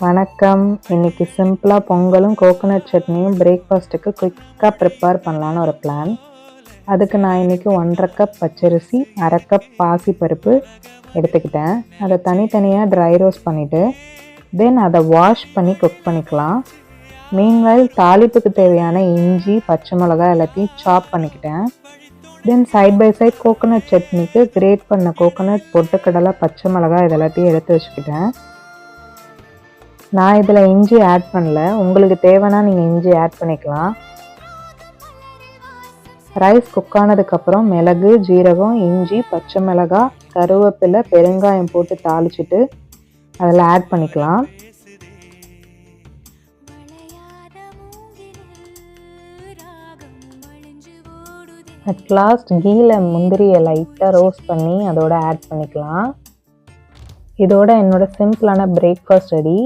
வணக்கம். இன்னைக்கு சிம்பிளா பொங்கலும் கோகோனட் சட்னியும் பிரேக்ஃபாஸ்ட்டுக்கு குயிக்காக ப்ரிப்பேர் பண்ணலான்னு ஒரு பிளான். அதுக்கு நான் இன்னைக்கு 1½ கப் பச்சரிசி, 1/2 கப் பாசிப்பருப்பு எடுத்துக்கிட்டேன். அதை தனித்தனியாக ட்ரை ரோஸ்ட் பண்ணிவிட்டு தென் அதை வாஷ் பண்ணி குக் பண்ணிக்கலாம். மீன்வைல் தாளிப்புக்கு தேவையான இஞ்சி, பச்சை மிளகாய் எல்லாத்தையும் சாப் பண்ணிக்கிட்டேன். தென் சைட் பை சைட் கோகோனட் சட்னிக்கு கிரேட் பண்ண கோகோனட், பொட்டுக்கடலை, பச்சை மிளகாய் இதெல்லாத்தையும் எடுத்து வச்சுக்கிட்டேன். நான் இதில் இஞ்சி ஆட் பண்ணல, உங்களுக்கு தேவைன்னா நீங்கள் இஞ்சி ஆட் பண்ணிக்கலாம். ரைஸ் குக் ஆனதுக்கப்புறம் மிளகு, ஜீரகம், இஞ்சி, பச்சை மிளகாய், கருவேப்பிலை, பெருங்காயம் போட்டு தாளிச்சிட்டு அதில் ஆட் பண்ணிக்கலாம். அட் லாஸ்ட் கீயில் முந்திரியை லைட்டாக ரோஸ்ட் பண்ணி அதோட ஆட் பண்ணிக்கலாம். இதோட என்னோட சிம்பிளான பிரேக்ஃபாஸ்ட் ரெடி.